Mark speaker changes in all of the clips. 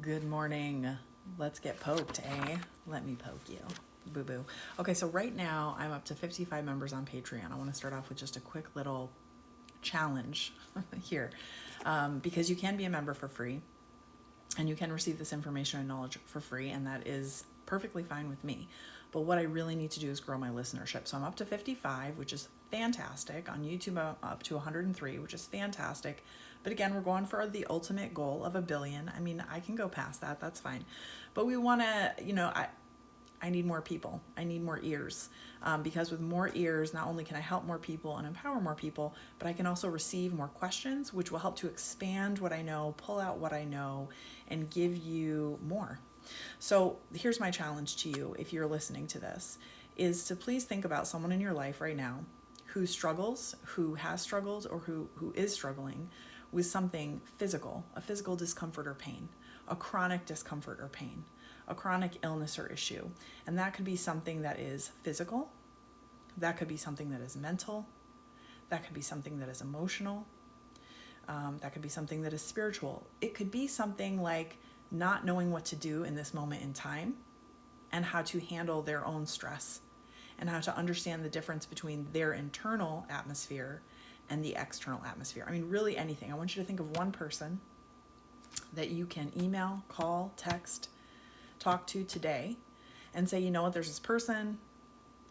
Speaker 1: Good morning. Let's get poked, eh? Let me poke you. Boo boo. Okay, so right now I'm up to 55 members on Patreon. I want to start off with just a quick little challenge here because you can be a member for free and you can receive this information and knowledge for free, and that is perfectly fine with me. But what I really need to do is grow my listenership. So I'm up to 55, which is fantastic. On YouTube, I'm up to 103, which is fantastic. But again, we're going for the ultimate goal of 1 billion. I mean, I can go past that. That's fine. But we want to, I need more people. I need more ears. Because with more ears, not only can I help more people and empower more people, but I can also receive more questions, which will help to expand what I know, pull out what I know, and give you more. So here's my challenge to you, if you're listening to this, is to please think about someone in your life right now who struggles, who has struggled, or who is struggling with something physical, a physical discomfort or pain, a chronic discomfort or pain, a chronic illness or issue. And that could be something that is physical, that could be something that is mental, that could be something that is emotional, that could be something that is spiritual. It could be something like not knowing what to do in this moment in time and how to handle their own stress and how to understand the difference between their internal atmosphere and the external atmosphere. I mean, really anything. I want you to think of one person that you can email, call, text, talk to today and say, you know what, there's this person.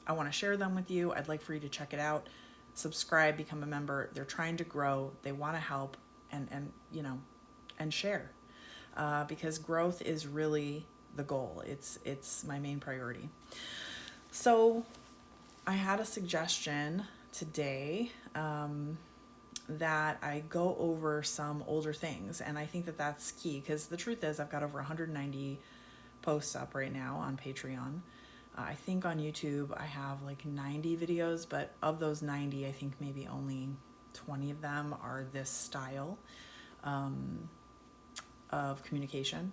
Speaker 1: I want to share them with you. I'd like for you to check it out. Subscribe, become a member. They're trying to grow. They want to help and share. Because growth is really the goal. It's my main priority. So I had a suggestion today that I go over some older things, and I think that that's key because the truth is I've got over 190 posts up right now on Patreon. I think on YouTube I have like 90 videos, but of those 90, I think maybe only 20 of them are this style of communication.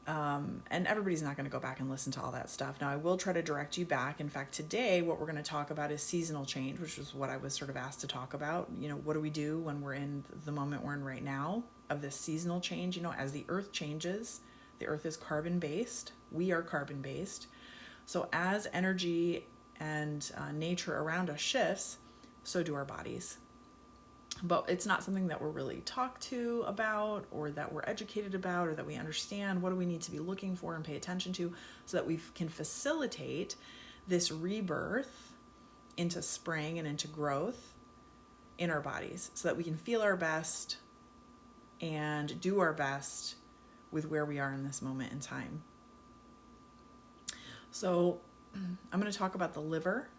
Speaker 1: And everybody's not going to go back and listen to all that stuff. Now, I will try to direct you back. In fact, today, what we're going to talk about is seasonal change, which is what I was sort of asked to talk about. What do we do when we're in the moment we're in right now of this seasonal change? As the earth changes, the earth is carbon-based. We are carbon-based. So as energy and nature around us shifts, so do our bodies. But it's not something that we're really talked to about or that we're educated about or that we understand. What do we need to be looking for and pay attention to so that we can facilitate this rebirth into spring and into growth in our bodies so that we can feel our best and do our best with where we are in this moment in time. So I'm going to talk about the liver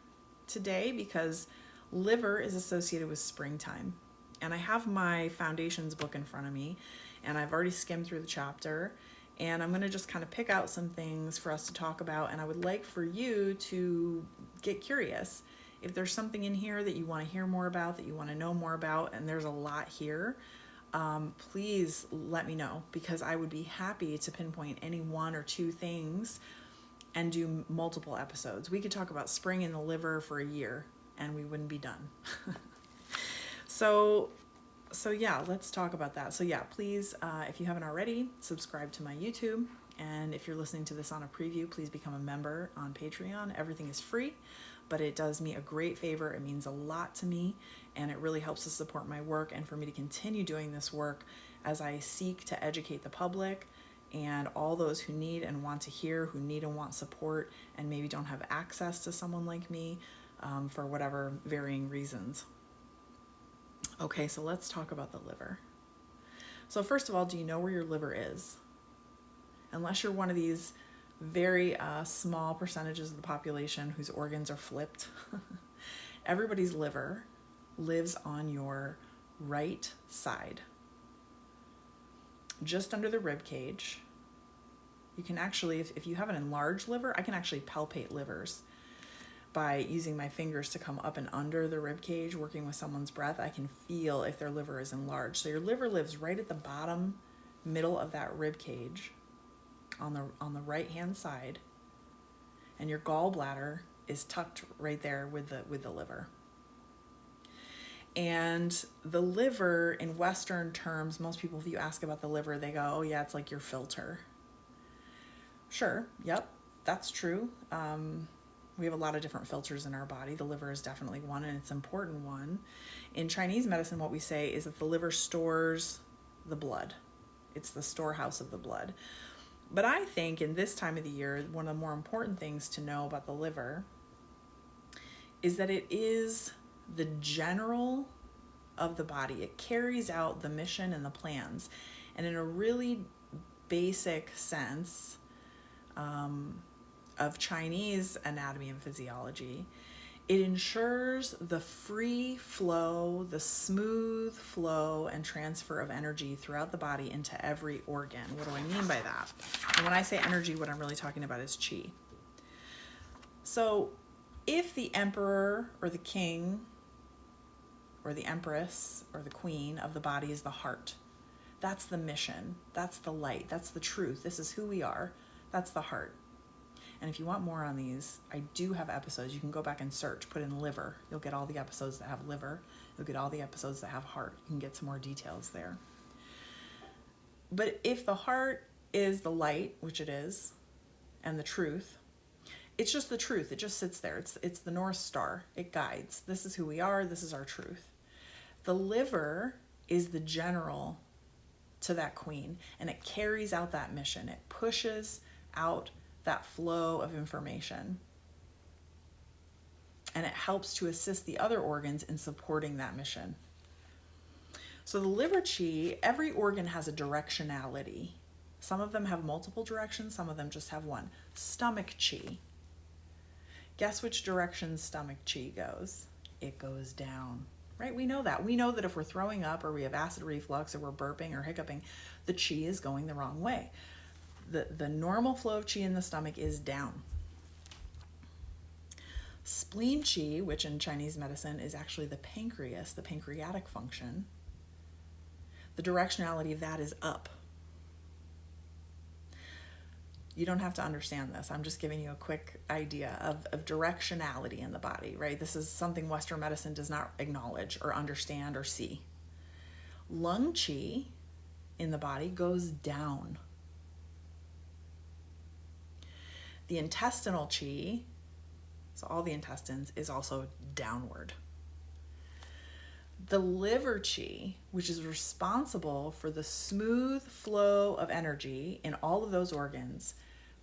Speaker 1: today because liver is associated with springtime. And I have my foundations book in front of me, and I've already skimmed through the chapter, and I'm going to just kind of pick out some things for us to talk about, and I would like for you to get curious. If there's something in here that you want to hear more about, that you want to know more about, and there's a lot here, please let me know, because I would be happy to pinpoint any one or two things and do multiple episodes. We could talk about spring in the liver for a year, and we wouldn't be done. So yeah, let's talk about that. So yeah, please, if you haven't already, subscribe to my YouTube. And if you're listening to this on a preview, please become a member on Patreon. Everything is free, but it does me a great favor. It means a lot to me, and it really helps to support my work and for me to continue doing this work as I seek to educate the public and all those who need and want to hear, who need and want support, and maybe don't have access to someone like me for whatever varying reasons. Okay, so let's talk about the liver. So first of all, do you know where your liver is? Unless you're one of these very small percentages of the population whose organs are flipped, everybody's liver lives on your right side, just under the rib cage. You can actually, if you have an enlarged liver, I can actually palpate livers by using my fingers to come up and under the rib cage, working with someone's breath. I can feel if their liver is enlarged. So your liver lives right at the bottom middle of that rib cage on the right hand side, and your gallbladder is tucked right there with the liver. And the liver, in Western terms, most people, if you ask about the liver, they go, oh yeah, it's like your filter. Sure, yep, that's true. We have a lot of different filters in our body. The liver is definitely one, and it's an important one. In Chinese medicine, what we say is that the liver stores the blood. It's the storehouse of the blood. But I think in this time of the year, one of the more important things to know about the liver is that it is the general of the body. It carries out the mission and the plans. And in a really basic sense of Chinese anatomy and physiology, it ensures the free flow, the smooth flow and transfer of energy throughout the body into every organ. What do I mean by that? And when I say energy, what I'm really talking about is qi. So if the emperor or the king or the empress or the queen of the body is the heart, that's the mission, that's the light, that's the truth, this is who we are, that's the heart. And if you want more on these, I do have episodes. You can go back and search, put in liver. You'll get all the episodes that have liver. You'll get all the episodes that have heart. You can get some more details there. But if the heart is the light, which it is, and the truth, it's just the truth. It just sits there. It's the North Star. It guides. This is who we are. This is our truth. The liver is the general to that queen, and it carries out that mission. It pushes out that flow of information, and it helps to assist the other organs in supporting that mission. So the liver qi, every organ has a directionality. Some of them have multiple directions, some of them just have one. Stomach qi. Guess which direction stomach qi goes? It goes down, right? We know that. We know that if we're throwing up or we have acid reflux or we're burping or hiccuping, the qi is going the wrong way. The normal flow of qi in the stomach is down. Spleen qi, which in Chinese medicine is actually the pancreas, the pancreatic function, the directionality of that is up. You don't have to understand this. I'm just giving you a quick idea of directionality in the body, right? This is something Western medicine does not acknowledge or understand or see. Lung qi in the body goes down. The intestinal qi, so all the intestines, is also downward. The liver qi, which is responsible for the smooth flow of energy in all of those organs,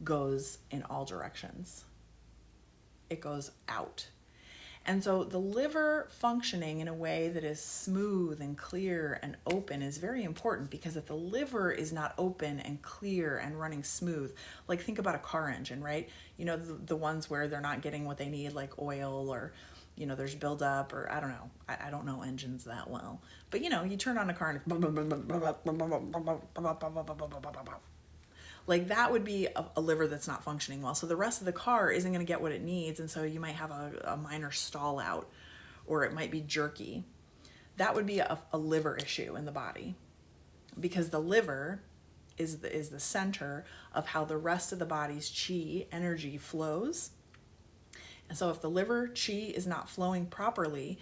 Speaker 1: goes in all directions. It goes out. And so the liver functioning in a way that is smooth and clear and open is very important, because if the liver is not open and clear and running smooth, like think about a car engine, right? You know, the ones where they're not getting what they need, like oil, or, you know, there's buildup, or I don't know. I don't know engines that well. But, you know, you turn on a car and like that would be a liver that's not functioning well. So the rest of the car isn't going to get what it needs. And so you might have a minor stall out, or it might be jerky. That would be a liver issue in the body, because the liver is the center of how the rest of the body's qi energy flows. And so if the liver qi is not flowing properly,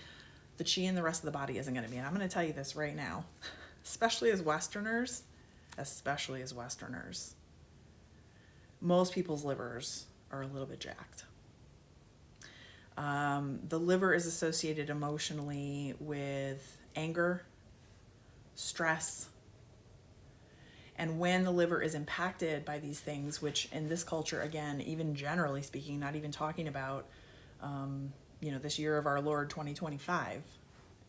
Speaker 1: the qi in the rest of the body isn't going to be. And I'm going to tell you this right now, especially as Westerners, most people's livers are a little bit jacked. The liver is associated emotionally with anger, stress. And when the liver is impacted by these things, which in this culture, again, even generally speaking, not even talking about, this year of our Lord 2025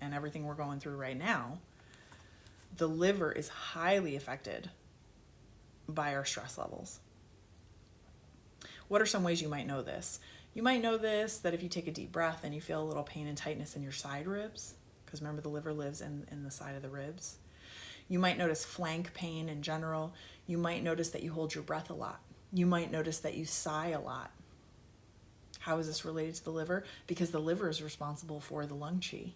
Speaker 1: and everything we're going through right now, the liver is highly affected by our stress levels. What are some ways you might know this? You might know this, that if you take a deep breath and you feel a little pain and tightness in your side ribs, because remember the liver lives in the side of the ribs. You might notice flank pain in general. You might notice that you hold your breath a lot. You might notice that you sigh a lot. How is this related to the liver? Because the liver is responsible for the lung qi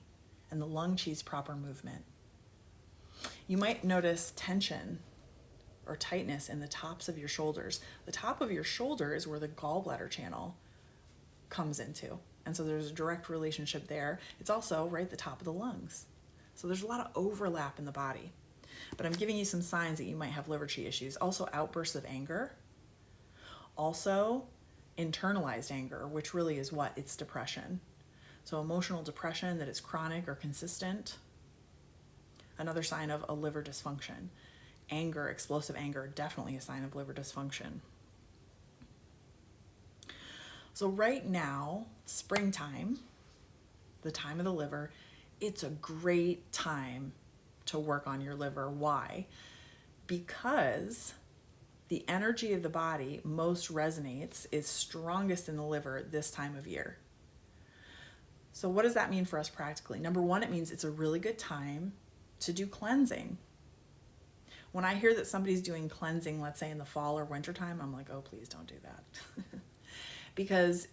Speaker 1: and the lung qi's proper movement. You might notice tension or tightness in the tops of your shoulders. The top of your shoulder is where the gallbladder channel comes into. And so there's a direct relationship there. It's also right at the top of the lungs. So there's a lot of overlap in the body. But I'm giving you some signs that you might have liver qi issues. Also outbursts of anger. Also internalized anger, which really is what? It's depression. So emotional depression that is chronic or consistent. Another sign of a liver dysfunction. Anger, explosive anger, definitely a sign of liver dysfunction. So right now, springtime, the time of the liver, it's a great time to work on your liver. Why? Because the energy of the body most resonates, is strongest in the liver this time of year. So what does that mean for us practically? Number one, it means it's a really good time to do cleansing. When I hear that somebody's doing cleansing, let's say in the fall or winter time, I'm like, oh, please don't do that. Because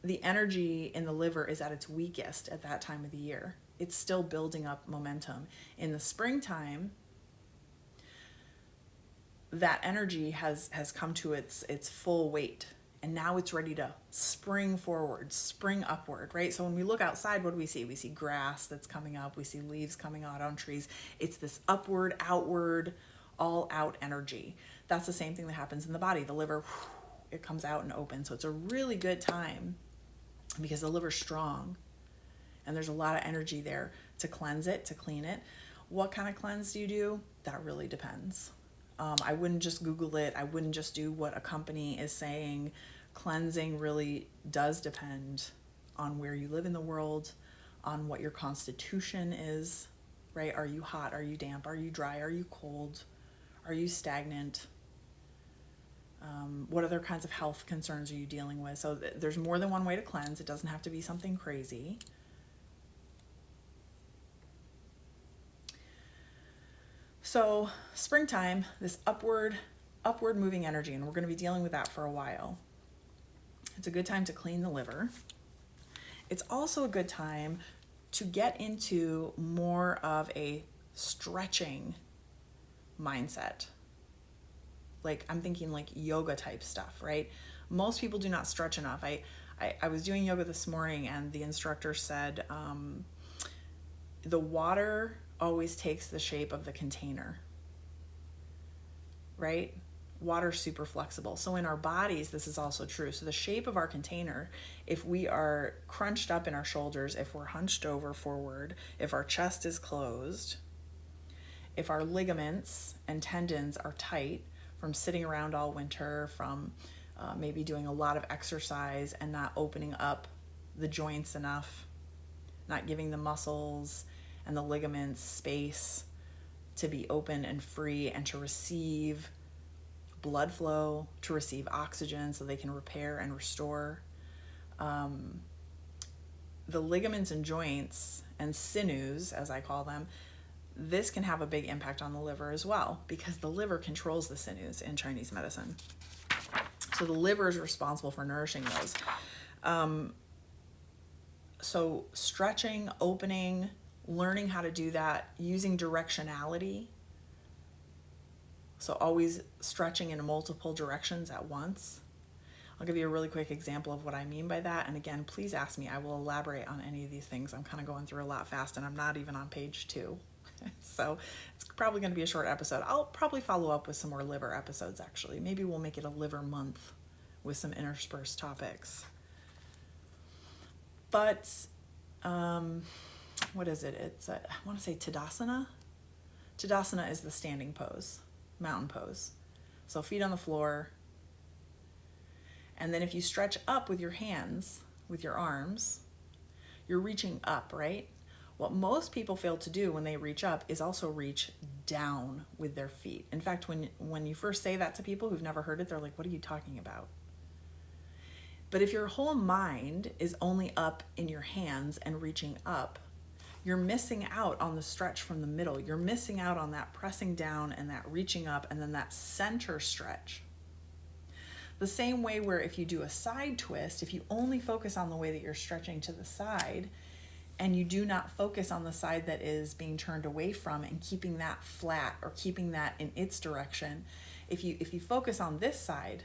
Speaker 1: the energy in the liver is at its weakest at that time of the year. It's still building up momentum. In the springtime, that energy has come to its full weight, and now it's ready to spring forward, spring upward, right? So when we look outside, what do we see? We see grass that's coming up, we see leaves coming out on trees. It's this upward, outward, all out energy. That's the same thing that happens in the body. The liver, it comes out and opens. So it's a really good time because the liver's strong and there's a lot of energy there to cleanse it, to clean it. What kind of cleanse do you do? That really depends. I wouldn't just Google it. I wouldn't just do what a company is saying. Cleansing really does depend on where you live in the world, on what your constitution is, right? Are you hot? Are you damp? Are you dry? Are you cold? Are you stagnant? What other kinds of health concerns are you dealing with? So there's more than one way to cleanse. It doesn't have to be something crazy. So springtime, this upward moving energy, and we're going to be dealing with that for a while. It's a good time to clean the liver. It's also a good time to get into more of a stretching mindset. Like I'm thinking like yoga type stuff, right? Most people do not stretch enough. I was doing yoga this morning and the instructor said the water always takes the shape of the container, right? Water's super flexible. So in our bodies, this is also true. So the shape of our container, if we are crunched up in our shoulders, if we're hunched over forward, if our chest is closed, if our ligaments and tendons are tight from sitting around all winter, from maybe doing a lot of exercise and not opening up the joints enough, not giving the muscles and the ligaments space to be open and free and to receive blood flow, to receive oxygen so they can repair and restore. The ligaments and joints and sinews, as I call them, this can have a big impact on the liver as well because the liver controls the sinews in Chinese medicine. So the liver is responsible for nourishing those. So stretching, opening, learning how to do that, using directionality. So always stretching in multiple directions at once. I'll give you a really quick example of what I mean by that. And again, please ask me. I will elaborate on any of these things. I'm kind of going through a lot fast and I'm not even on page 2. So it's probably going to be a short episode. I'll probably follow up with some more liver episodes actually. Maybe we'll make it a liver month with some interspersed topics. But what is it? It's I want to say Tadasana. Tadasana is the standing pose, mountain pose. So feet on the floor. And then if you stretch up with your hands, with your arms, you're reaching up, right? What most people fail to do when they reach up is also reach down with their feet. In fact, when you first say that to people who've never heard it, they're like, what are you talking about? But if your whole mind is only up in your hands and reaching up, you're missing out on the stretch from the middle. You're missing out on that pressing down and that reaching up and then that center stretch. The same way where if you do a side twist, if you only focus on the way that you're stretching to the side and you do not focus on the side that is being turned away from and keeping that flat or keeping that in its direction, if you focus on this side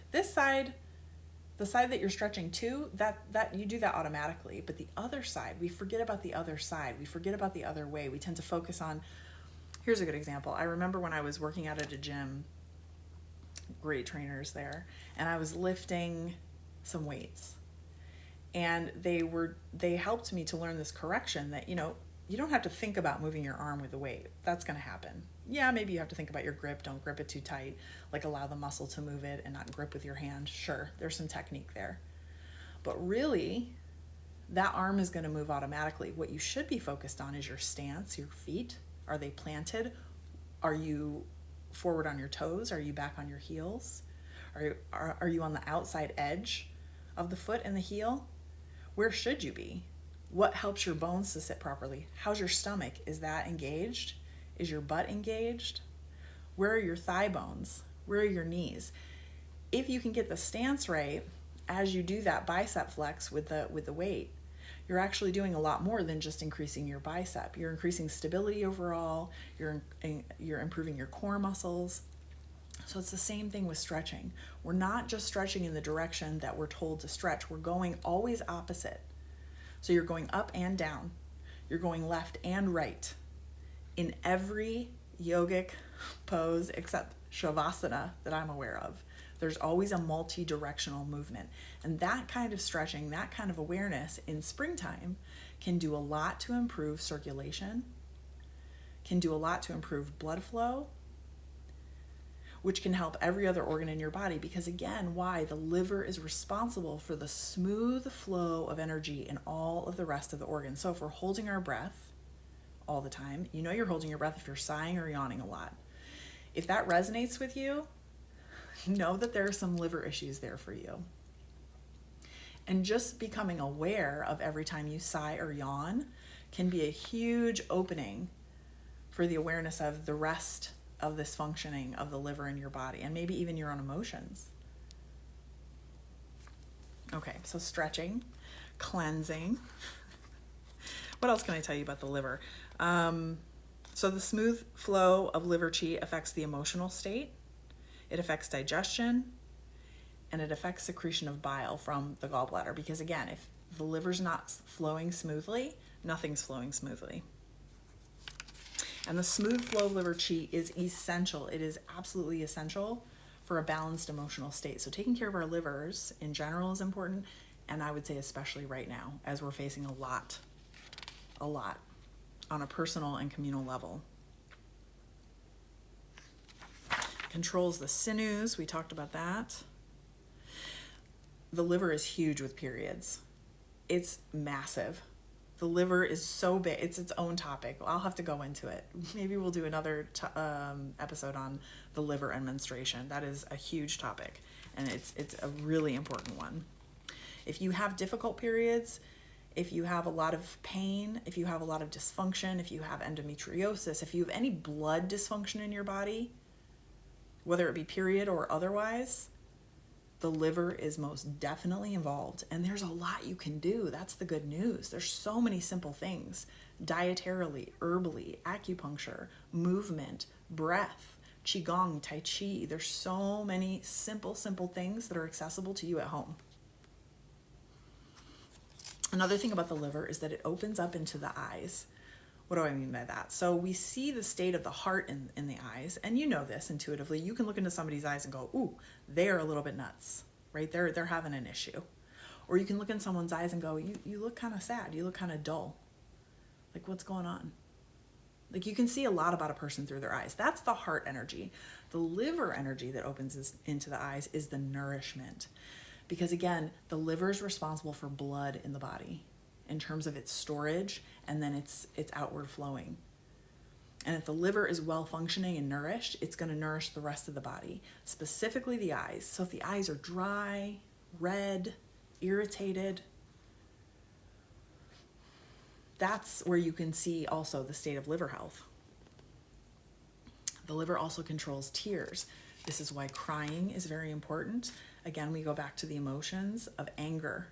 Speaker 1: The side that you're stretching to, that you do that automatically. But the other side, we forget about the other side. We forget about the other way. We tend to focus on, here's a good example. I remember when I was working out at a gym, great trainers there, and I was lifting some weights. And they helped me to learn this correction that, you don't have to think about moving your arm with the weight. That's going to happen. Yeah, maybe you have to think about your grip. Don't grip it too tight. Like, allow the muscle to move it and not grip with your hand. Sure, there's some technique there. But really, that arm is going to move automatically. What you should be focused on is your stance, your feet. Are they planted? Are you forward on your toes? Are you back on your heels? Are you on the outside edge of the foot and the heel? Where should you be? What helps your bones to sit properly? How's your stomach? Is that engaged? Is your butt engaged? Where are your thigh bones? Where are your knees? If you can get the stance right as you do that bicep flex with the weight, you're actually doing a lot more than just increasing your bicep. You're increasing stability overall. You're improving your core muscles. So it's the same thing with stretching. We're not just stretching in the direction that we're told to stretch. We're going always opposite. So you're going up and down. You're going left and right in every yogic pose except Shavasana that I'm aware of. There's always a multi-directional movement. And that kind of stretching, that kind of awareness in springtime can do a lot to improve circulation, can do a lot to improve blood flow, which can help every other organ in your body. Because again, why? The liver is responsible for the smooth flow of energy in all of the rest of the organs. So if we're holding our breath all the time, you're holding your breath if you're sighing or yawning a lot. If that resonates with you, know that there are some liver issues there for you. And just becoming aware of every time you sigh or yawn can be a huge opening for the awareness of the rest of this functioning of the liver in your body, and maybe even your own emotions. Okay, so stretching, cleansing. What else can I tell you about the liver? So the smooth flow of liver chi affects the emotional state. It affects digestion, and it affects secretion of bile from the gallbladder. Because again, if the liver's not flowing smoothly, nothing's flowing smoothly. And the smooth flow of liver chi is essential. It is absolutely essential for a balanced emotional state. So taking care of our livers in general is important, and I would say especially right now, as we're facing a lot on a personal and communal level. Controls the sinews, we talked about that. The liver is huge with periods. It's massive. The liver is so big, it's its own topic. I'll have to go into it. Maybe we'll do another episode on the liver and menstruation. That is a huge topic, and it's a really important one. If you have difficult periods, if you have a lot of pain, if you have a lot of dysfunction, if you have endometriosis, if you have any blood dysfunction in your body, whether it be period or otherwise, the liver is most definitely involved. And there's a lot you can do. That's the good news. There's so many simple things. Dietarily, herbally, acupuncture, movement, breath, qigong, tai chi. There's so many simple things that are accessible to you at home. Another thing about the liver is that it opens up into the eyes. What do I mean by that? So we see the state of the heart in the eyes, and you know this intuitively. You can look into somebody's eyes and go, ooh, they're a little bit nuts, right? They're having an issue. Or you can look in someone's eyes and go, you look kind of sad. You look kind of dull. Like, what's going on? Like, you can see a lot about a person through their eyes. That's the heart energy. The liver energy that opens into the eyes is the nourishment. Because again, the liver is responsible for blood in the body in terms of its storage and then its outward flowing. And if the liver is well functioning and nourished, it's going to nourish the rest of the body, specifically the eyes. So if the eyes are dry, red, irritated, that's where you can see also the state of liver health. The liver also controls tears. This is why crying is very important. Again, we go back to the emotions of anger,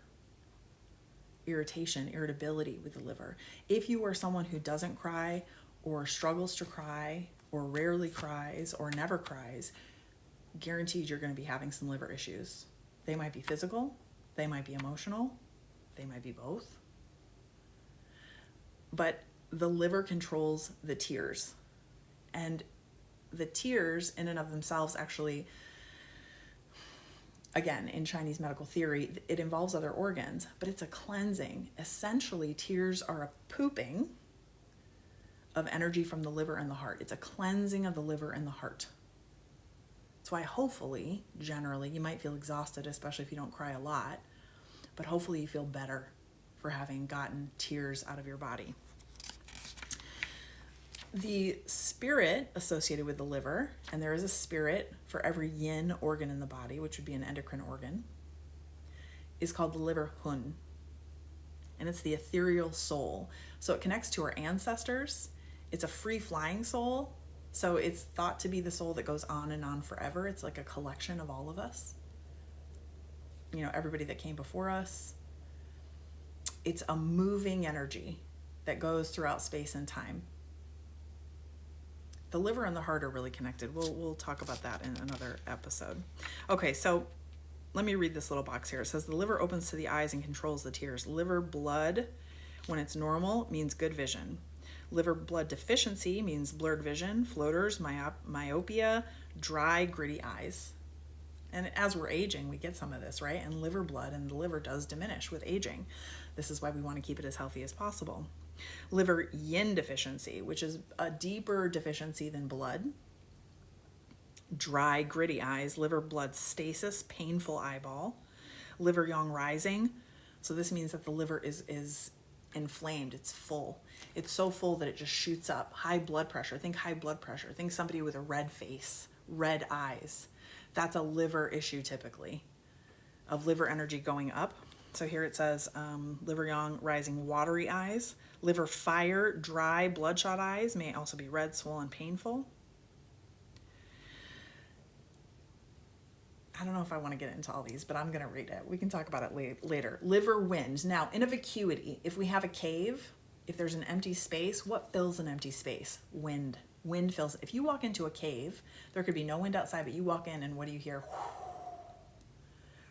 Speaker 1: irritation, irritability with the liver. If you are someone who doesn't cry or struggles to cry or rarely cries or never cries, guaranteed you're going to be having some liver issues. They might be physical, they might be emotional, they might be both. But the liver controls the tears. And the tears in and of themselves actually, again, in Chinese medical theory, it involves other organs, but it's a cleansing. Essentially, tears are a pooping of energy from the liver and the heart. It's a cleansing of the liver and the heart. That's why hopefully, generally, you might feel exhausted, especially if you don't cry a lot, but hopefully you feel better for having gotten tears out of your body. The spirit associated with the liver, and there is a spirit for every yin organ in the body, which would be an endocrine organ, is called the liver hun. And it's the ethereal soul. So it connects to our ancestors. It's a free-flying soul. So it's thought to be the soul that goes on and on forever. It's like a collection of all of us. You know, everybody that came before us. It's a moving energy that goes throughout space and time. The liver and the heart are really connected. We'll talk about that in another episode. Okay, so let me read this little box here. It says the liver opens to the eyes and controls the tears. Liver blood, when it's normal, means good vision. Liver blood deficiency means blurred vision, floaters, myopia, dry, gritty eyes. And as we're aging, we get some of this, right? And liver blood and the liver does diminish with aging. This is why we want to keep it as healthy as possible. Liver yin deficiency, which is a deeper deficiency than blood. Dry, gritty eyes. Liver blood stasis, painful eyeball. Liver yang rising. So this means that the liver is inflamed. It's full. It's so full that it just shoots up. High blood pressure. Think high blood pressure. Think somebody with a red face, red eyes. That's a liver issue typically, of liver energy going up. So here it says liver yang rising, watery eyes. Liver fire, dry, bloodshot eyes may also be red, swollen, painful. I don't know if I want to get into all these, but I'm going to read it. We can talk about it later. Liver wind. Now, in a vacuity, if we have a cave, if there's an empty space, what fills an empty space? Wind. Wind fills. If you walk into a cave, there could be no wind outside, but you walk in and what do you hear?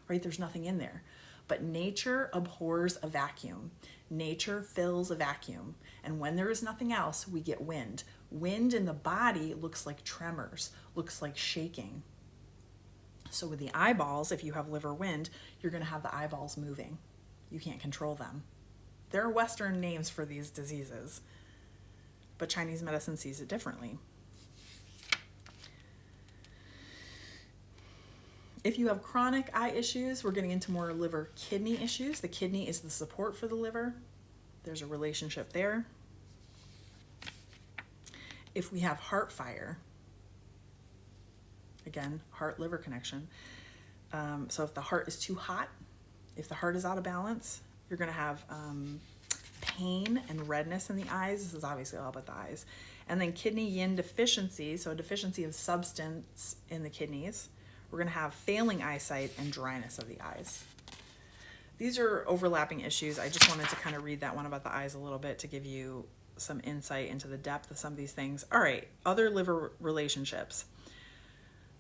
Speaker 1: Right? There's nothing in there. But nature abhors a vacuum. Nature fills a vacuum. And when there is nothing else, we get wind. Wind in the body looks like tremors, looks like shaking. So with the eyeballs, if you have liver wind, you're going to have the eyeballs moving. You can't control them. There are Western names for these diseases, but Chinese medicine sees it differently. If you have chronic eye issues, we're getting into more liver kidney issues. The kidney is the support for the liver. There's a relationship there. If we have heart fire, again, heart-liver connection. So if the heart is too hot, if the heart is out of balance, you're going to have pain and redness in the eyes. This is obviously all about the eyes. And then kidney yin deficiency, so a deficiency of substance in the kidneys. We're going to have failing eyesight and dryness of the eyes. These are overlapping issues. I just wanted to kind of read that one about the eyes a little bit to give you some insight into the depth of some of these things. All right, other liver relationships.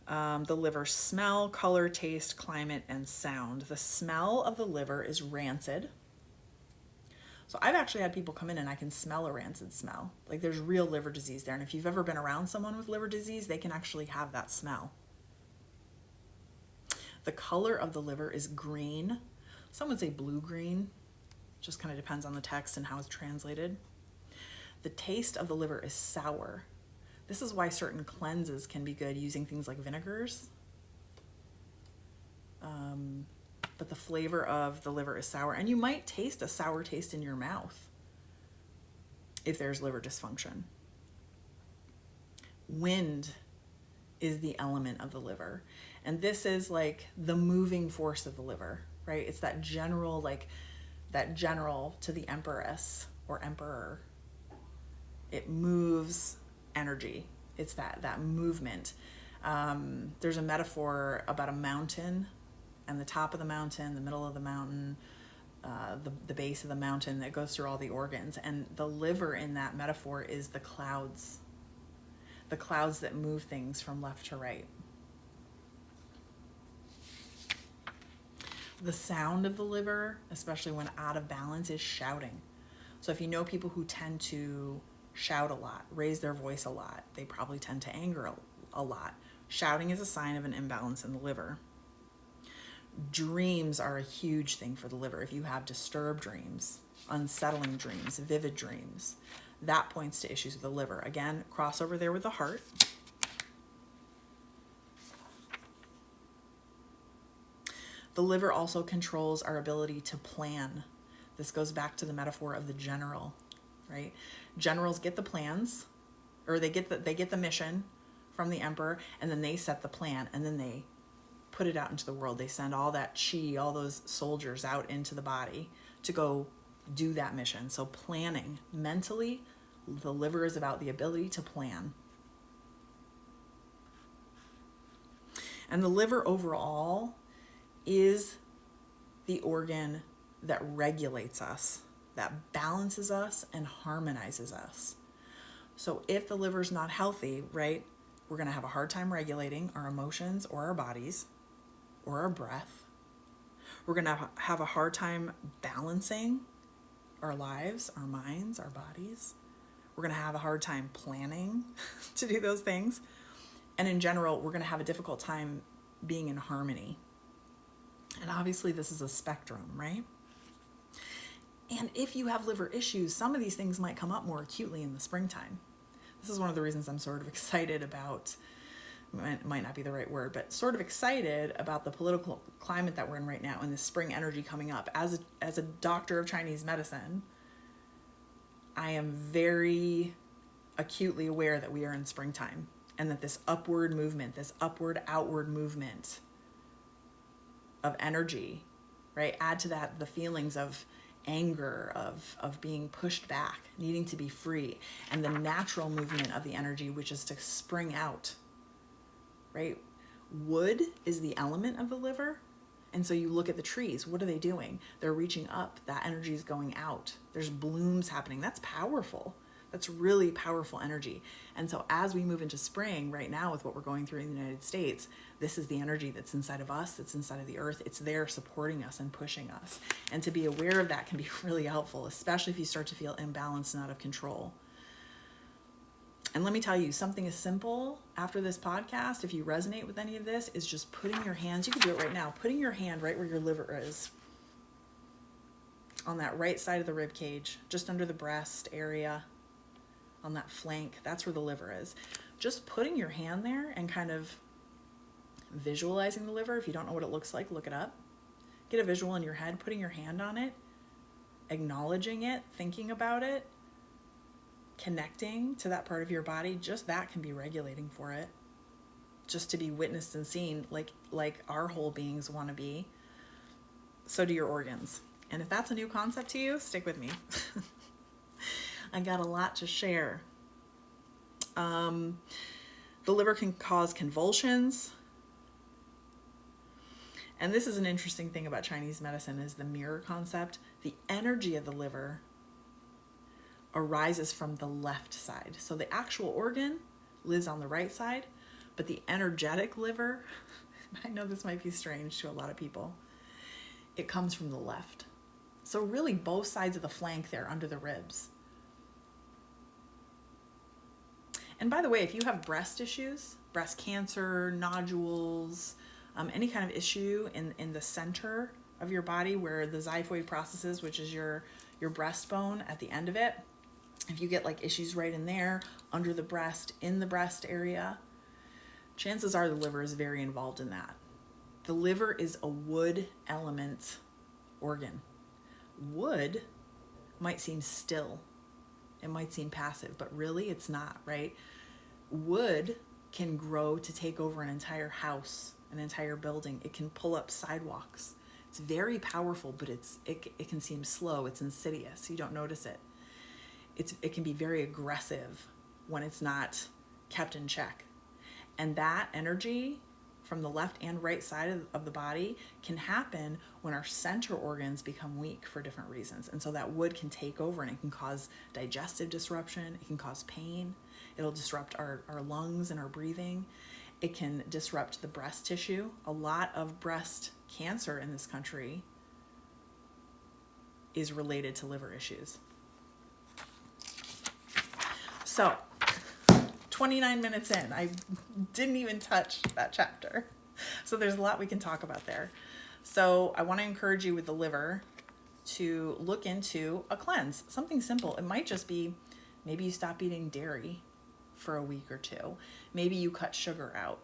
Speaker 1: The liver smell, color, taste, climate, and sound. The smell of the liver is rancid. So I've actually had people come in and I can smell a rancid smell. Like there's real liver disease there. And if you've ever been around someone with liver disease, they can actually have that smell. The color of the liver is green. Some would say blue-green. Just kind of depends on the text and how it's translated. The taste of the liver is sour. This is why certain cleanses can be good using things like vinegars. But the flavor of the liver is sour. And you might taste a sour taste in your mouth if there's liver dysfunction. Wind is the element of the liver. And this is like the moving force of the liver, right? It's that general, like that general to the empress or emperor. It moves energy. It's that movement. There's a metaphor about a mountain and the top of the mountain, the middle of the mountain, the base of the mountain that goes through all the organs. And the liver in that metaphor is the clouds that move things from left to right. The sound of the liver, especially when out of balance, is shouting. So if you know people who tend to shout a lot, raise their voice a lot, they probably tend to anger a lot. Shouting is a sign of an imbalance in the liver. Dreams are a huge thing for the liver. If you have disturbed dreams, unsettling dreams, vivid dreams, that points to issues with the liver. Again, crossover there with the heart. The liver also controls our ability to plan. This goes back to the metaphor of the general, right? Generals get the plans, or they get the mission from the emperor, and then they set the plan, and then they put it out into the world. They send all that chi, all those soldiers out into the body to go do that mission. So planning, mentally, the liver is about the ability to plan. And the liver overall is the organ that regulates us, that balances us and harmonizes us. So if the liver's not healthy, right, we're going to have a hard time regulating our emotions or our bodies or our breath. We're going to have a hard time balancing our lives, our minds, our bodies. We're going to have a hard time planning to do those things. And in general, we're going to have a difficult time being in harmony. And obviously this is a spectrum, right? And if you have liver issues, some of these things might come up more acutely in the springtime. This is one of the reasons I'm sort of excited about, might not be the right word, but sort of excited about the political climate that we're in right now and the spring energy coming up. As a doctor of Chinese medicine, I am very acutely aware that we are in springtime and that this upward movement, this upward outward movement of energy, right? Add to that the feelings of anger, of being pushed back, needing to be free, and the natural movement of the energy, which is to spring out, right? Wood is the element of the liver. And so you look at the trees, what are they doing? They're reaching up, that energy is going out. There's blooms happening. That's powerful. That's really powerful energy. And so as we move into spring right now with what we're going through in the United States, this is the energy that's inside of us, that's inside of the earth. It's there supporting us and pushing us. And to be aware of that can be really helpful, especially if you start to feel imbalanced and out of control. And let me tell you, something as simple after this podcast, if you resonate with any of this, is just putting your hands, you can do it right now, putting your hand right where your liver is, on that right side of the rib cage, just under the breast area, on that flank, that's where the liver is. Just putting your hand there and kind of visualizing the liver. If you don't know what it looks like, look it up. Get a visual in your head, putting your hand on it, acknowledging it, thinking about it, connecting to that part of your body. Just that can be regulating for it. Just to be witnessed and seen like our whole beings want to be. So do your organs. And if that's a new concept to you, stick with me. I got a lot to share. The liver can cause convulsions. And this is an interesting thing about Chinese medicine, is the mirror concept. The energy of the liver arises from the left side. So the actual organ lives on the right side, but the energetic liver, I know this might be strange to a lot of people, it comes from the left. So really both sides of the flank there under the ribs. And by the way, if you have breast issues, breast cancer, nodules, any kind of issue in the center of your body where the xiphoid processes, which is your breastbone at the end of it, if you get like issues right in there, under the breast, in the breast area, chances are the liver is very involved in that. The liver is a wood element organ. Wood might seem still. It might seem passive, but really it's not, right? Wood can grow to take over an entire house, an entire building. It can pull up sidewalks. It's very powerful, but it can seem slow. It's insidious. You don't notice it. It can be very aggressive when it's not kept in check. And that energy from the left and right side of the body can happen when our center organs become weak for different reasons. And so that wood can take over, and it can cause digestive disruption. It can cause pain. It'll disrupt our lungs and our breathing. It can disrupt the breast tissue. A lot of breast cancer in this country is related to liver issues. So, 29 minutes in, I didn't even touch that chapter. So there's a lot we can talk about there. So I want to encourage you with the liver to look into a cleanse, something simple. It might just be maybe you stop eating dairy for a week or two. Maybe you cut sugar out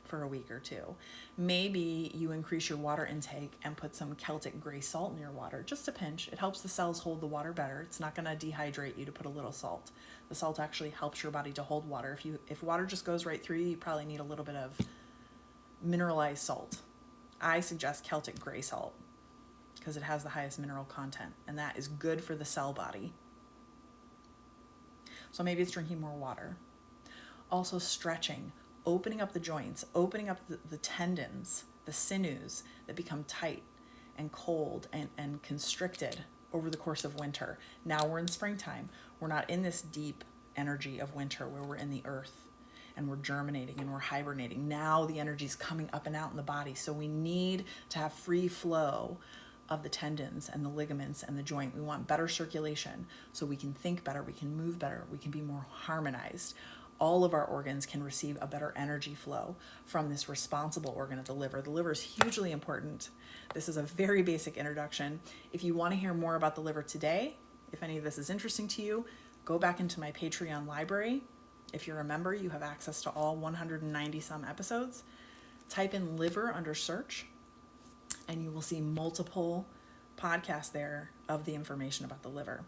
Speaker 1: for a week or two. Maybe you increase your water intake and put some Celtic gray salt in your water, just a pinch. It helps the cells hold the water better. It's not going to dehydrate you to put a little salt. The salt actually helps your body to hold water. If water just goes right through you, you probably need a little bit of mineralized salt. I suggest Celtic gray salt because it has the highest mineral content, and that is good for the cell body. So maybe it's drinking more water. Also stretching, opening up the joints, opening up the tendons, the sinews that become tight and cold and constricted over the course of winter. Now we're in springtime. We're not in this deep energy of winter where we're in the earth and we're germinating and we're hibernating. Now the energy is coming up and out in the body. So we need to have free flow of the tendons and the ligaments and the joint. We want better circulation so we can think better, we can move better, we can be more harmonized. All of our organs can receive a better energy flow from this responsible organ of the liver. The liver is hugely important. This is a very basic introduction. If you want to hear more about the liver today, if any of this is interesting to you, go back into my Patreon library. If you're a member, you have access to all 190 some episodes. Type in liver under search, and you will see multiple podcasts there of the information about the liver.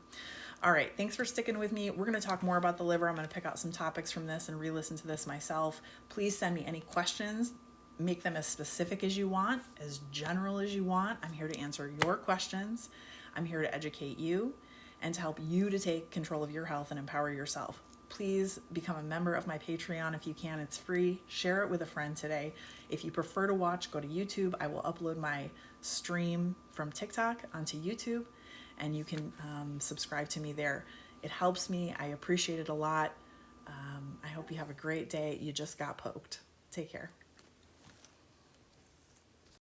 Speaker 1: All right, thanks for sticking with me. We're going to talk more about the liver. I'm going to pick out some topics from this and re-listen to this myself. Please send me any questions. Make them as specific as you want, as general as you want. I'm here to answer your questions. I'm here to educate you and to help you to take control of your health and empower yourself. Please become a member of my Patreon if you can. It's free. Share it with a friend today. If you prefer to watch, go to YouTube. I will upload my stream from TikTok onto YouTube, and you can subscribe to me there. It helps me. I appreciate it a lot. I hope you have a great day. You just got poked. Take care.